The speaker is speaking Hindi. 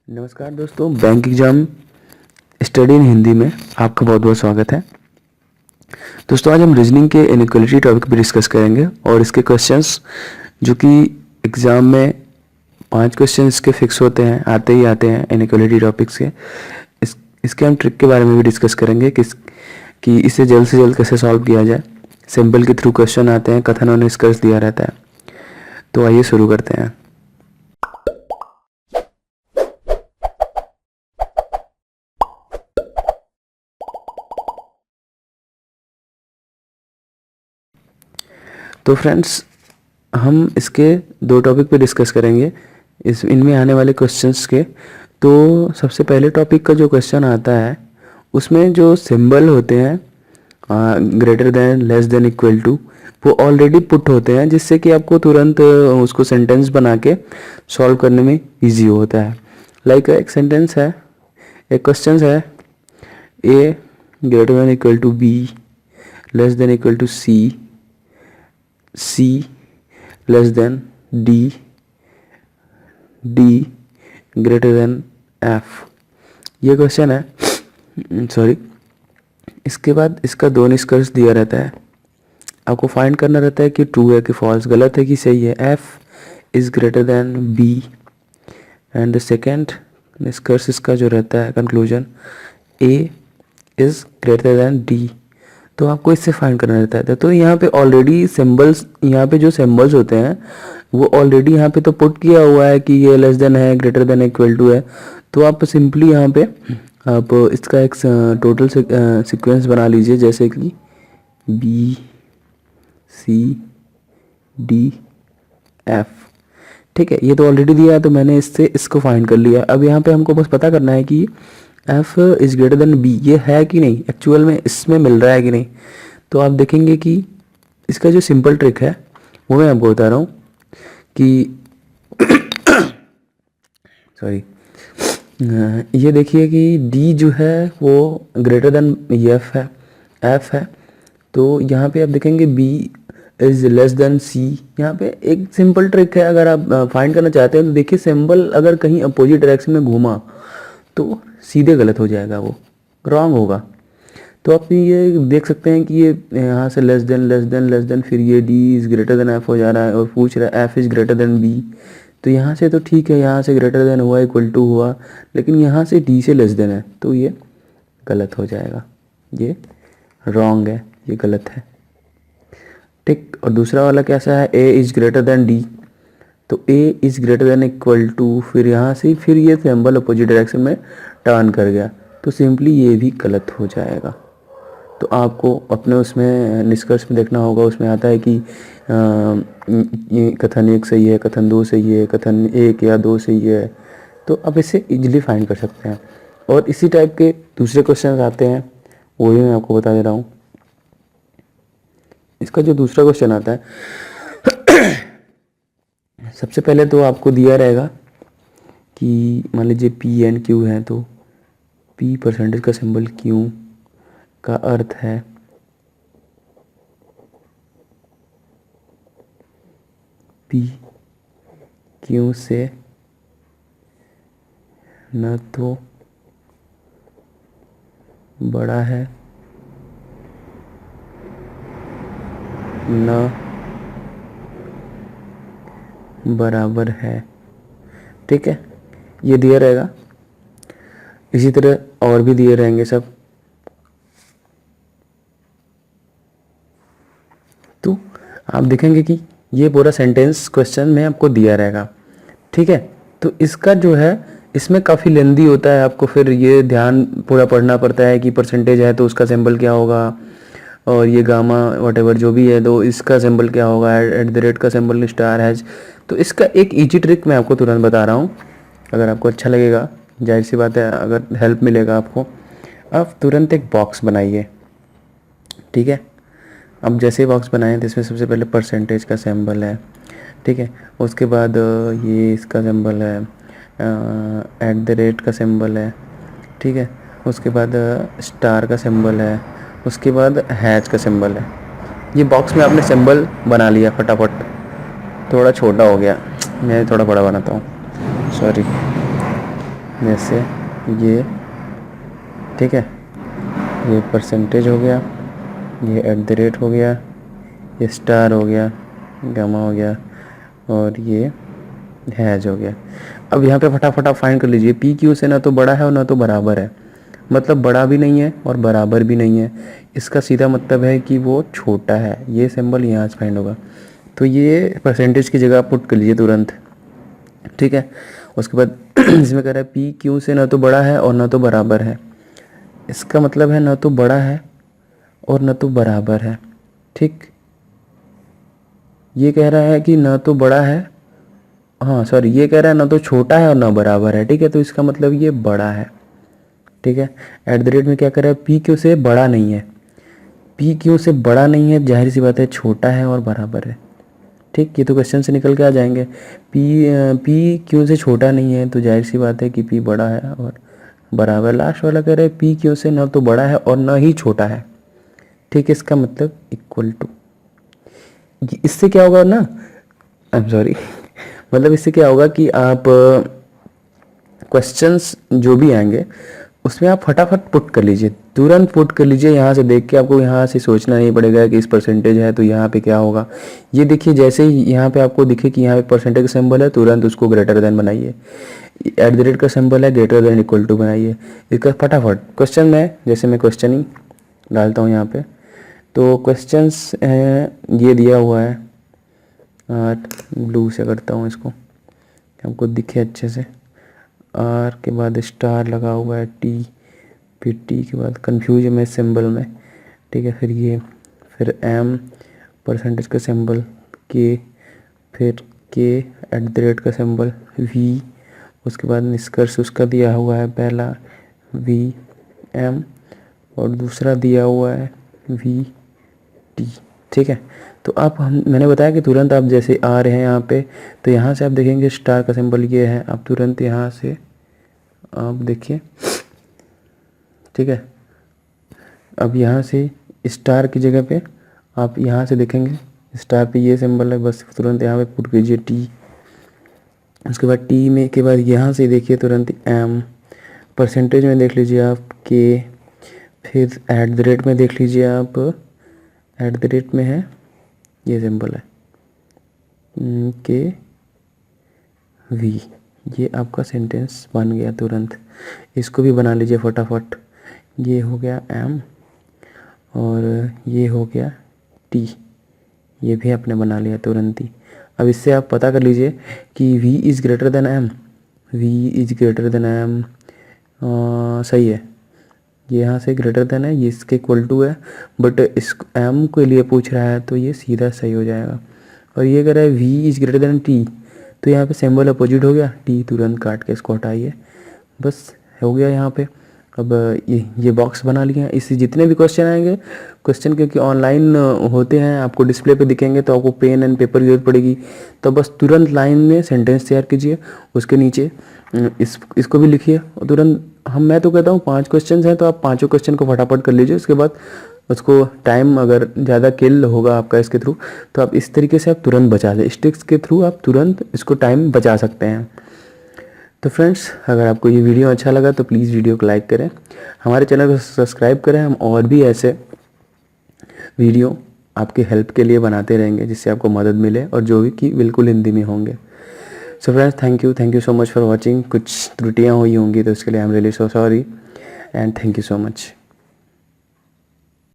नमस्कार दोस्तों, bank exam study in Hindi में आपका बहुत बहुत स्वागत है। दोस्तों, आज हम रीजनिंग के इनइक्वालिटी टॉपिक पर डिस्कस करेंगे और इसके क्वेश्चंस जो कि एग्ज़ाम में 5 क्वेश्चन इसके फिक्स होते हैं, आते ही आते हैं इनइक्वालिटी टॉपिक्स के। इसके हम ट्रिक के बारे में भी डिस्कस करेंगे कि इसे जल्द से जल्द कैसे सॉल्व किया जाए। सिंपल के थ्रू क्वेश्चन आते हैं, कथन और निष्कर्ष दिया रहता है। तो आइए शुरू करते हैं। तो फ्रेंड्स, हम इसके 2 टॉपिक पे डिस्कस करेंगे इनमें आने वाले क्वेश्चंस के। तो सबसे पहले टॉपिक का जो क्वेश्चन आता है उसमें जो सिंबल होते हैं greater than, less than, equal to, वो ऑलरेडी पुट होते हैं, जिससे कि आपको तुरंत उसको सेंटेंस बना के सॉल्व करने में इजी होता है। लाइक एक सेंटेंस है, एक क्वेश्चन है, A greater than equal to B, less than equal to C, C less than D, D greater than F। ये क्वेश्चन है सॉरी। इसके बाद इसका 2 निष्कर्ष दिया रहता है, आपको फाइंड करना रहता है कि ट्रू है कि फॉल्स, गलत है कि सही है। F is greater then B and the second निष्कर्ष इसका जो रहता है conclusion, A is greater than D। तो आपको इससे फाइंड करना रहता है। तो यहाँ पे ऑलरेडी सिंबल्स, यहाँ पे जो सिंबल्स होते हैं वो ऑलरेडी यहाँ पे तो पुट किया हुआ है कि ये लेस देन है, ग्रेटर देन, इक्वल टू है। तो आप सिंपली यहाँ पे आप इसका एक टोटल सीक्वेंस बना लीजिए, जैसे कि बी सी डी एफ। ठीक है, ये तो ऑलरेडी दिया है, तो मैंने इससे इसको फाइंड कर लिया। अब यहाँ पे हमको बस पता करना है कि F is greater then B ये है कि नहीं, एक्चुअल में इसमें मिल रहा है कि नहीं। तो आप देखेंगे कि इसका जो सिंपल ट्रिक है वो मैं आपको बता रहा हूँ कि सॉरी, ये देखिए कि D जो है वो ग्रेटर देन F है, F है। तो यहाँ पे आप देखेंगे B is less than C। यहाँ पे एक सिंपल ट्रिक है, अगर आप फाइंड करना चाहते हैं तो देखिए सिंबल अगर कहीं अपोजिट डायरेक्शन में घूमा तो सीधे गलत हो जाएगा, वो रॉन्ग होगा। तो आप ये देख सकते हैं कि ये यहाँ से less than less then less then, फिर ये D is greater then F हो जा रहा है और पूछ रहा है F is greater then B। तो यहाँ से तो ठीक है, यहाँ से ग्रेटर देन हुआ, इक्वल टू हुआ, लेकिन यहाँ से D से लेस देन है, तो ये गलत हो जाएगा, ये रॉन्ग है, ये गलत है। ठीक, और दूसरा वाला कैसा है, A is greater than D। तो A is greater than equal to, फिर यहाँ से फिर ये सिंबल अपोजिट डायरेक्शन में टर्न कर गया, तो सिंपली ये भी गलत हो जाएगा। तो आपको अपने उसमें निष्कर्ष में देखना होगा, उसमें आता है कि ये कथन 1 सही है, कथन 2 सही है, कथन 1 या 2 सही है। तो आप इसे इजीली फाइंड कर सकते हैं। और इसी टाइप के दूसरे क्वेश्चन आते हैं, वो भी मैं आपको बता दे रहा हूँ। इसका जो दूसरा क्वेश्चन आता है, सबसे पहले तो आपको दिया रहेगा कि मान लीजिए P एंड Q है, तो P परसेंटेज का सिंबल, Q का अर्थ है P Q से न तो बड़ा है न बराबर है। ठीक है, ये दिया रहेगा। इसी तरह और भी दिए रहेंगे सब। तो आप देखेंगे कि ये पूरा सेंटेंस क्वेश्चन में आपको दिया रहेगा। ठीक है, तो इसका जो है इसमें काफ़ी लेंदी होता है, आपको फिर ये ध्यान पूरा पढ़ना पड़ता है कि परसेंटेज है तो उसका सिंबल क्या होगा, और ये गामा वटेवर जो भी है तो इसका सिंबल क्या होगा, एट द रेट का सिंबल स्टार हैज। तो इसका एक इजी ट्रिक मैं आपको तुरंत बता रहा हूँ, अगर आपको अच्छा लगेगा, जाहिर सी बात है अगर हेल्प मिलेगा आपको। आप तुरंत एक बॉक्स बनाइए। ठीक है, अब जैसे बॉक्स बनाएं तो इसमें सबसे पहले परसेंटेज का सिंबल है। ठीक है, उसके बाद ये इसका सिंबल है, एट द रेट का सिंबल है। ठीक है, उसके बाद स्टार का सिंबल है, उसके बाद हैच का सिंबल है। ये बॉक्स में आपने सिंबल बना लिया फटाफट। थोड़ा छोटा हो गया, मैं थोड़ा बड़ा बनाता हूँ, सॉरी। जैसे ये, ठीक है, ये परसेंटेज हो गया, ये एट द रेट हो गया, ये स्टार हो गया, गामा हो गया, और ये हैज हो गया। अब यहाँ पे फटाफट आप फाइंड कर लीजिए, पी क्यू से ना तो बड़ा है और ना तो बराबर है, मतलब बड़ा भी नहीं है और बराबर भी नहीं है। इसका सीधा मतलब है कि वो छोटा है। ये सिंबल यहाँ से फाइंड होगा, तो ये परसेंटेज की जगह पुट कर लीजिए तुरंत, ठीक है। उसके बाद इसमें कह रहा है पी क्यू से ना तो बड़ा है और ना तो बराबर है। इसका मतलब है ना तो बड़ा है और ना तो बराबर है, ठीक। ये कह रहा है कि ना तो बड़ा है, हाँ सॉरी, ये कह रहा है ना तो छोटा है और ना बराबर है, ठीक है। तो इसका मतलब ये बड़ा है, ठीक है। एट द रेट में क्या कर रहा है, पी क्यू से बड़ा नहीं है, पी क्यू से बड़ा नहीं है, जाहिर सी बात है छोटा है और बराबर है, ठीक। ये तो क्वेश्चन से निकल के आ जाएंगे। पी क्यू से छोटा नहीं है तो जाहिर सी बात है कि पी बड़ा है और बराबर। लास्ट वाला कह रहे हैं पी क्यू से ना तो बड़ा है और ना ही छोटा है, ठीक है। इसका मतलब इक्वल टू, इससे क्या होगा ना, आई एम सॉरी, मतलब इससे क्या होगा कि आप क्वेश्चंस जो भी आएंगे उसमें आप फटाफट पुट कर लीजिए, तुरंत पुट कर लीजिए। यहाँ से देख के आपको यहाँ से सोचना नहीं पड़ेगा कि इस परसेंटेज है तो यहाँ पे क्या होगा। ये देखिए, जैसे ही यहाँ पे आपको दिखे कि यहाँ पे परसेंटेज का सिंबल है, तुरंत उसको ग्रेटर देन बनाइए। एट द रेट का सिंबल है, ग्रेटर देन इक्वल टू बनाइए। इसका फटाफट क्वेश्चन में, जैसे मैं क्वेश्चनिंग डालता हूँ यहाँ पे, तो क्वेश्चंस ये दिया हुआ है, ब्लू से करता हूँ इसको, हमको दिखे अच्छे से। आर के बाद स्टार लगा हुआ है, टी, फिर टी के बाद कन्फ्यूज है मैं सिंबल में, ठीक है। फिर ये, फिर एम परसेंटेज का सिंबल, के, फिर के एट द रेट का सिंबल, वी, उसके बाद निष्कर्ष उसका दिया हुआ है पहला वी एम, और दूसरा दिया हुआ है वी टी, ठीक है। तो आप, हम मैंने बताया कि तुरंत आप जैसे आ रहे हैं यहाँ पे, तो यहाँ से आप देखेंगे स्टार का सिंबल ये है, आप तुरंत यहाँ से आप देखिए, ठीक है। अब यहाँ से स्टार की जगह पे आप यहाँ से देखेंगे स्टार पे ये सिंबल है, बस तुरंत यहाँ पे पुट कीजिए टी। उसके बाद टी में के बाद यहाँ से देखिए तुरंत एम, परसेंटेज में देख लीजिए आप के, फिर एट द रेट में देख लीजिए आप, एट द रेट में है ये सिंबल है के वी। ये आपका सेंटेंस बन गया तुरंत। इसको भी बना लीजिए फटाफट। ये हो गया एम और ये हो गया टी, ये भी आपने बना लिया तुरंत ही। अब इससे आप पता कर लीजिए कि v is greater than M, v is greater than M, सही है। ये यहाँ से ग्रेटर देन है, ये इसके इक्वल टू है, बट इस m के लिए पूछ रहा है तो ये सीधा सही हो जाएगा। और ये कह रहा है v is greater then t, तो यहाँ पे सिंबल अपोजिट हो गया, t तुरंत काट के इसको हटाइए, बस हो गया यहाँ पे। अब ये बॉक्स बना लिया। इससे जितने भी क्वेश्चन आएंगे, क्वेश्चन क्योंकि ऑनलाइन होते हैं, आपको डिस्प्ले पे दिखेंगे तो आपको पेन एंड पेपर की जरूरत पड़ेगी, तो बस तुरंत लाइन में सेंटेंस तैयार कीजिए, उसके नीचे इसको भी लिखिए और तुरंत। मैं तो कहता हूँ 5 क्वेश्चन हैं तो आप 5 क्वेश्चन को फटाफट कर लीजिए। उसके बाद उसको टाइम अगर ज़्यादा किल होगा आपका इसके थ्रू, तो आप इस तरीके से आप तुरंत बचा दें, स्टिक्स के थ्रू आप तुरंत इसको टाइम बचा सकते हैं। तो फ्रेंड्स, अगर आपको ये वीडियो अच्छा लगा तो प्लीज़ वीडियो को लाइक करें, हमारे चैनल को सब्सक्राइब करें। हम और भी ऐसे वीडियो आपके हेल्प के लिए बनाते रहेंगे जिससे आपको मदद मिले, और जो भी कि बिल्कुल हिंदी में होंगे। So friends, thank you so much for watching. कुछ त्रुटियाँ हुई होंगी तो उसके लिए I am really so sorry and thank you so much.